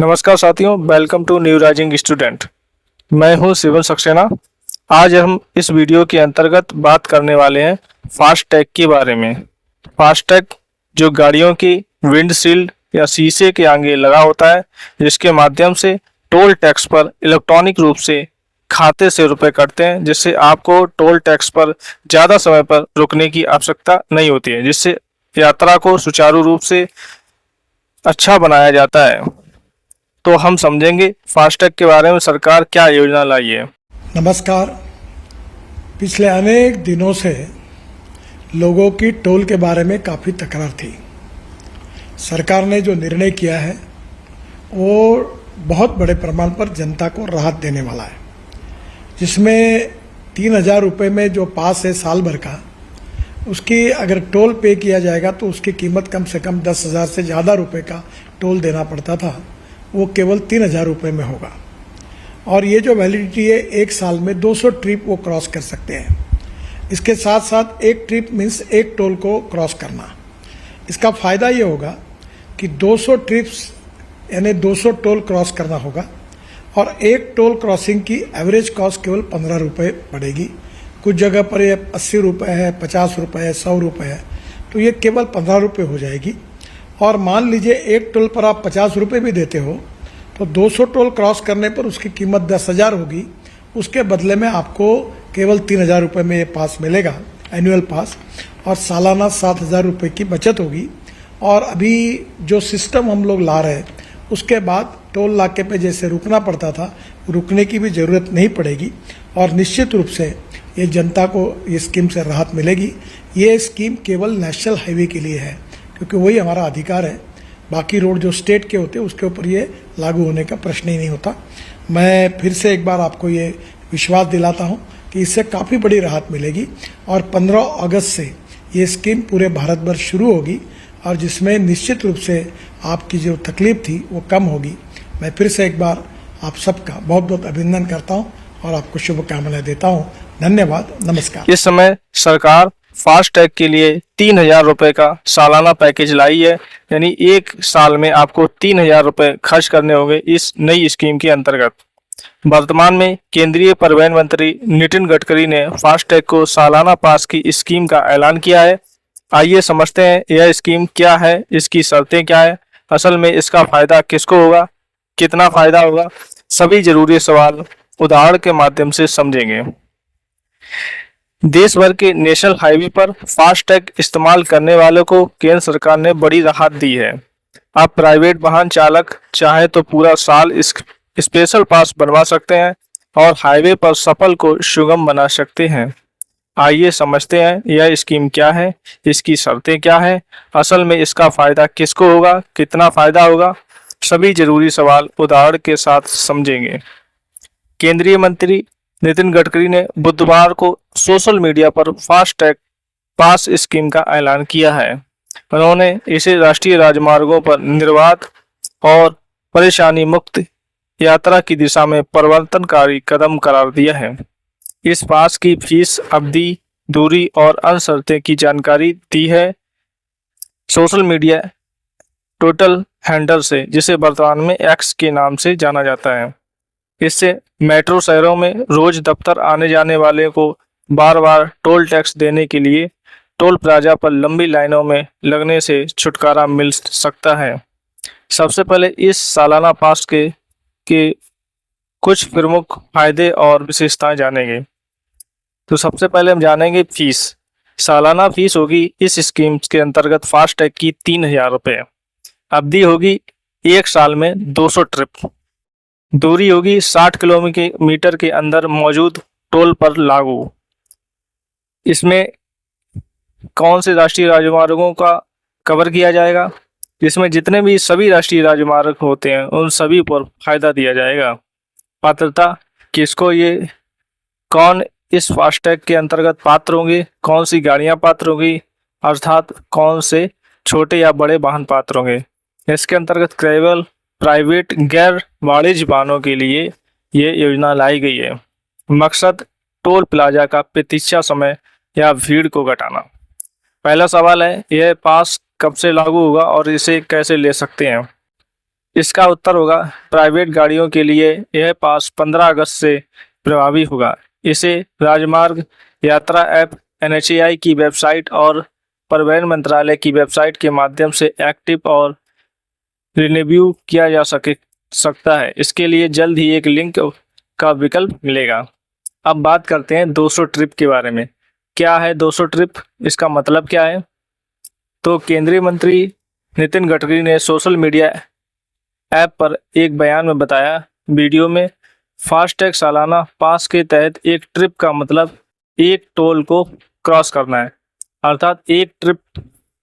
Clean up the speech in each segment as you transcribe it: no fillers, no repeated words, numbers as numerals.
नमस्कार साथियों, welcome to new rising student. मैं हूं शिवन सक्सेना। आज हम इस वीडियो के अंतर्गत बात करने वाले हैं फास्टैग के बारे में। फास्टैग जो गाड़ियों की विंडशील्ड या शीशे के आगे लगा होता है, जिसके माध्यम से टोल टैक्स पर इलेक्ट्रॉनिक रूप से खाते से रुपए कटते हैं, जिससे आपको टोल टैक्स पर ज़्यादा समय पर रुकने की आवश्यकता नहीं होती है, जिससे यात्रा को सुचारू रूप से अच्छा बनाया जाता है। तो हम समझेंगे फास्टैग के बारे में सरकार क्या योजना लाई है। नमस्कार। पिछले अनेक दिनों से लोगों की टोल के बारे में काफ़ी तकरार थी। सरकार ने जो निर्णय किया है वो बहुत बड़े प्रमाण पर जनता को राहत देने वाला है, जिसमें 3,000 रुपये में जो पास है साल भर का, उसकी अगर टोल पे किया जाएगा तो उसकी कीमत कम से कम 10,000 से ज़्यादा रुपये का टोल देना पड़ता था, वो केवल 3,000 रुपये में होगा। और ये जो वैलिडिटी है, एक साल में 200 ट्रिप वो क्रॉस कर सकते हैं। इसके साथ साथ एक ट्रिप मीन्स एक टोल को क्रॉस करना। इसका फ़ायदा ये होगा कि 200 ट्रिप्स यानी 200 टोल क्रॉस करना होगा और एक टोल क्रॉसिंग की एवरेज कॉस्ट केवल 15 रुपये पड़ेगी। कुछ जगह पर ये 80 रुपये है, 50 रुपये है, 100 रुपये है, तो ये केवल 15 रुपये हो जाएगी। और मान लीजिए एक टोल पर आप 50 रुपये भी देते हो तो 200 टोल क्रॉस करने पर उसकी कीमत 10,000 होगी। उसके बदले में आपको केवल 3,000 रुपये में ये पास मिलेगा, एनुअल पास, और सालाना 7,000 रुपये की बचत होगी। और अभी जो सिस्टम हम लोग ला रहे हैं उसके बाद टोल नाके पे जैसे रुकना पड़ता था, रुकने की भी ज़रूरत नहीं पड़ेगी। और निश्चित रूप से ये जनता को ये स्कीम से राहत मिलेगी। ये स्कीम केवल नेशनल हाईवे के लिए है, क्योंकि वही हमारा अधिकार है। बाकी रोड जो स्टेट के होते हैं उसके ऊपर ये लागू होने का प्रश्न ही नहीं होता। मैं फिर से एक बार आपको ये विश्वास दिलाता हूँ कि इससे काफ़ी बड़ी राहत मिलेगी। और 15 अगस्त से ये स्कीम पूरे भारत भर शुरू होगी और जिसमें निश्चित रूप से आपकी जो तकलीफ थी वो कम होगी। मैं फिर से एक बार आप सबका बहुत बहुत अभिनंदन करता हूँ और आपको शुभकामनाएं देता हूँ। धन्यवाद, नमस्कार। इस समय सरकार फास्टैग के लिए 3,000 रुपये का सालाना पैकेज लाई है, यानी एक साल में आपको 3,000 रुपये खर्च करने होंगे इस नई स्कीम के अंतर्गत। वर्तमान में केंद्रीय परिवहन मंत्री नितिन गडकरी ने फास्टैग को सालाना पास की स्कीम का ऐलान किया है। आइए समझते हैं यह स्कीम क्या है, इसकी शर्तें क्या है, असल में इसका फायदा किसको होगा, कितना फायदा होगा, सभी जरूरी सवाल उदाहरण के माध्यम से समझेंगे। देश भर के नेशनल हाईवे पर फास्टैग इस्तेमाल करने वालों को केंद्र सरकार ने बड़ी राहत दी है। आप प्राइवेट वाहन चालक चाहे तो पूरा साल इस स्पेशल पास बनवा सकते हैं और हाईवे पर सफर को सुगम बना सकते हैं। आइए समझते हैं यह स्कीम क्या है, इसकी शर्तें क्या हैं, असल में इसका फायदा किसको होगा, कितना फायदा होगा, सभी जरूरी सवाल उदाहरण के साथ समझेंगे। केंद्रीय मंत्री नितिन गडकरी ने बुधवार को सोशल मीडिया पर फास्टैग पास स्कीम का ऐलान किया है। उन्होंने इसे राष्ट्रीय राजमार्गों पर निर्बाध और परेशानी मुक्त यात्रा की दिशा में परिवर्तनकारी कदम करार दिया है। इस पास की फीस, अवधि, दूरी और अन्य शर्तें की जानकारी दी है सोशल मीडिया टोटल हैंडल से, जिसे वर्तमान में एक्स के नाम से जाना जाता है। इससे मेट्रो शहरों में रोज दफ्तर आने जाने वाले को बार बार टोल टैक्स देने के लिए टोल प्लाजा पर लंबी लाइनों में लगने से छुटकारा मिल सकता है। सबसे पहले इस सालाना पास के कुछ प्रमुख फायदे और विशेषताएं जानेंगे। तो सबसे पहले हम जानेंगे फीस। सालाना फीस होगी इस स्कीम के अंतर्गत फास्टैग की 3,000 रुपये। अवधि होगी एक साल में 200 ट्रिप। दूरी होगी 60 किलोमीटर के अंदर मौजूद टोल पर लागू। इसमें कौन से राष्ट्रीय राजमार्गों का कवर किया जाएगा, जिसमें जितने भी सभी राष्ट्रीय राजमार्ग होते हैं उन सभी पर फायदा दिया जाएगा। पात्रता किसको, ये कौन इस फास्टैग के अंतर्गत पात्र होंगे, कौन सी गाड़ियां पात्र होंगी, अर्थात कौन से छोटे या बड़े वाहन पात्र होंगे। इसके अंतर्गत केवल प्राइवेट गैर वाणिज्य वाहनों के लिए ये योजना लाई गई है। मकसद टोल प्लाजा का प्रतीक्षा समय या भीड़ को घटाना। पहला सवाल है, यह पास कब से लागू होगा और इसे कैसे ले सकते हैं। इसका उत्तर होगा प्राइवेट गाड़ियों के लिए यह पास 15 अगस्त से प्रभावी होगा। इसे राजमार्ग यात्रा ऐप, एनएचएआई की वेबसाइट और परिवहन मंत्रालय की वेबसाइट के माध्यम से एक्टिव और रिन्यू किया जा सकता है। इसके लिए जल्द ही एक लिंक का विकल्प मिलेगा। अब बात करते हैं 200 ट्रिप के बारे में। क्या है 200 ट्रिप, इसका मतलब क्या है? तो केंद्रीय मंत्री नितिन गडकरी ने सोशल मीडिया ऐप पर एक बयान में बताया, वीडियो में फास्टैग सालाना पास के तहत एक ट्रिप का मतलब एक टोल को क्रॉस करना है। अर्थात एक ट्रिप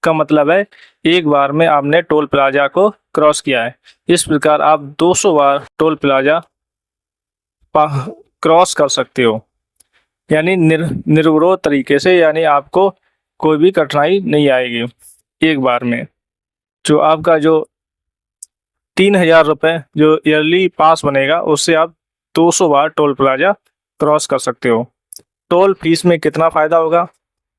का मतलब है एक बार में आपने टोल प्लाजा को क्रॉस किया है। इस प्रकार आप 200 बार टोल प्लाजा क्रॉस कर सकते हो, यानी निर्विरोध तरीके से, यानी आपको कोई भी कठिनाई नहीं आएगी। एक बार में जो आपका जो 3000 रुपये जो ईयरली पास बनेगा, उससे आप 200 बार टोल प्लाजा क्रॉस कर सकते हो। टोल फीस में कितना फ़ायदा होगा?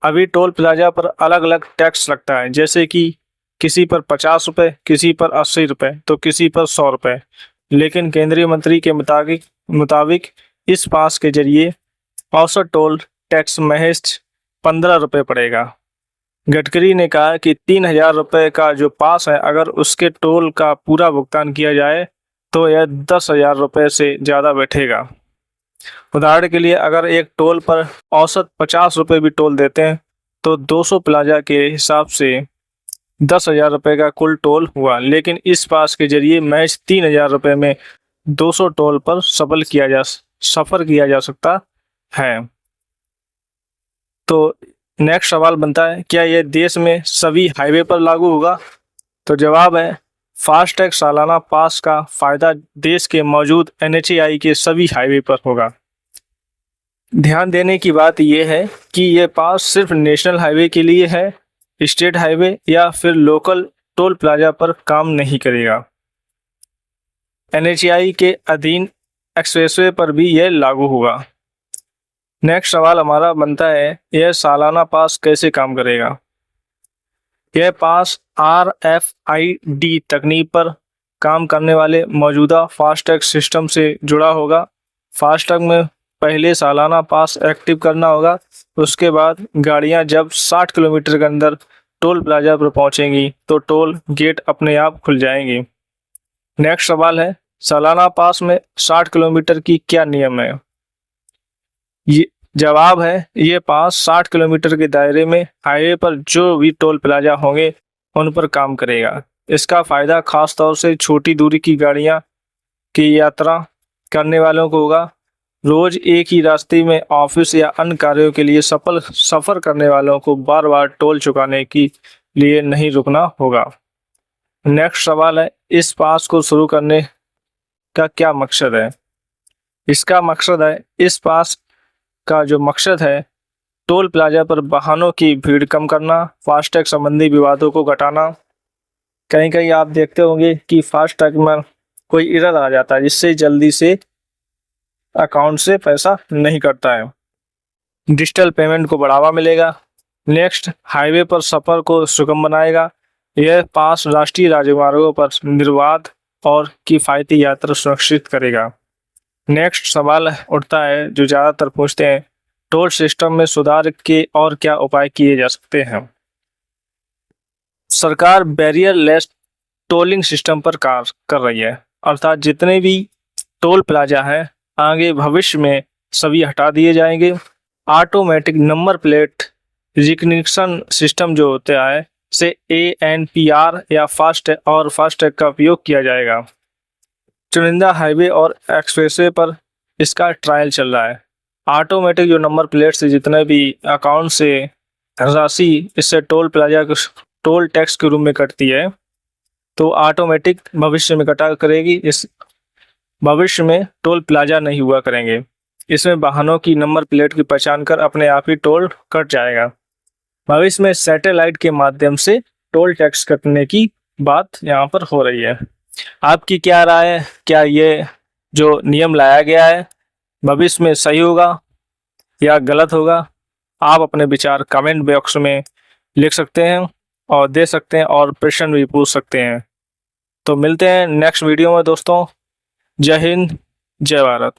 अभी टोल प्लाजा पर अलग अलग टैक्स लगता है, जैसे कि किसी पर 50 रुपये, किसी पर 80 रुपये, तो किसी पर 100 रुपये। लेकिन केंद्रीय मंत्री के मुताबिक इस पास के जरिए औसत टोल टैक्स महज 15 रुपये पड़ेगा। गडकरी ने कहा कि 3000 रुपये का जो पास है, अगर उसके टोल का पूरा भुगतान किया जाए तो यह 10,000 रुपये से ज़्यादा बैठेगा। उदाहरण के लिए अगर एक टोल पर औसत 50 रुपये भी टोल देते हैं तो 200 प्लाजा के हिसाब से 10,000 रुपये का कुल टोल हुआ। लेकिन इस पास के जरिए महज 3000 रुपये में 200 टोल पर सफर किया जा सकता है। तो नेक्स्ट सवाल बनता है, क्या यह देश में सभी हाईवे पर लागू होगा? तो जवाब है, फास्टैग सालाना पास का फायदा देश के मौजूद एनएचएआई के सभी हाईवे पर होगा। ध्यान देने की बात यह है कि यह पास सिर्फ नेशनल हाईवे के लिए है, स्टेट हाईवे या फिर लोकल टोल प्लाजा पर काम नहीं करेगा। एनएचएआई के अधीन एक्सप्रेसवे पर भी यह लागू होगा। नेक्स्ट सवाल हमारा बनता है, यह सालाना पास कैसे काम करेगा? यह पास RFID तकनीक पर काम करने वाले मौजूदा फास्टैग सिस्टम से जुड़ा होगा। फास्टैग में पहले सालाना पास एक्टिव करना होगा, उसके बाद गाड़ियां जब 60 किलोमीटर के अंदर टोल प्लाजा पर पहुंचेंगी तो टोल गेट अपने आप खुल जाएंगे। नेक्स्ट सवाल है, सालाना पास में 60 किलोमीटर की क्या नियम है? ये जवाब है, ये पास 60 किलोमीटर के दायरे में हाईवे पर जो भी टोल प्लाजा होंगे उन पर काम करेगा। इसका फ़ायदा खास तौर से छोटी दूरी की गाड़ियां की यात्रा करने वालों को होगा। रोज एक ही रास्ते में ऑफिस या अन्य कार्यों के लिए सफ़र करने वालों को बार बार टोल चुकाने के लिए नहीं रुकना होगा। नेक्स्ट सवाल है, इस पास को शुरू करने का क्या मकसद है? इसका मकसद है, इस पास का जो मकसद है, टोल प्लाजा पर वाहनों की भीड़ कम करना, फास्टैग संबंधी विवादों को घटाना। कहीं कहीं आप देखते होंगे कि फास्टैग में कोई एरर आ जाता है, जिससे जल्दी से अकाउंट से पैसा नहीं कटता है। डिजिटल पेमेंट को बढ़ावा मिलेगा। नेक्स्ट, हाईवे पर सफ़र को सुगम बनाएगा। यह पास राष्ट्रीय राजमार्गों पर निर्बाध और किफ़ायती यात्रा सुनिश्चित करेगा। नेक्स्ट सवाल उठता है जो ज़्यादातर पूछते हैं, टोल सिस्टम में सुधार के और क्या उपाय किए जा सकते हैं? सरकार बैरियर लेस टोलिंग सिस्टम पर कार्य कर रही है, अर्थात जितने भी टोल प्लाजा हैं आगे भविष्य में सभी हटा दिए जाएंगे। Automatic number plate recognition system जो होता है से ANPR या फास्टैग का उपयोग किया जाएगा। चुनिंदा हाईवे और एक्सप्रेसवे पर इसका ट्रायल चल रहा है। ऑटोमेटिक जो नंबर प्लेट से जितने भी अकाउंट से राशि इससे टोल प्लाजा टोल टैक्स के रूप में कटती है, तो ऑटोमेटिक भविष्य में कटा करेगी। इस भविष्य में टोल प्लाजा नहीं हुआ करेंगे। इसमें वाहनों की नंबर प्लेट की पहचान कर अपने आप ही टोल कट जाएगा। भविष्य में सैटेलाइट के माध्यम से टोल टैक्स कटने की बात यहाँ पर हो रही है। आपकी क्या राय है? क्या ये जो नियम लाया गया है भविष्य में सही होगा या गलत होगा? आप अपने विचार कमेंट बॉक्स में लिख सकते हैं और दे सकते हैं और प्रश्न भी पूछ सकते हैं। तो मिलते हैं नेक्स्ट वीडियो में दोस्तों। जय हिंद, जय भारत।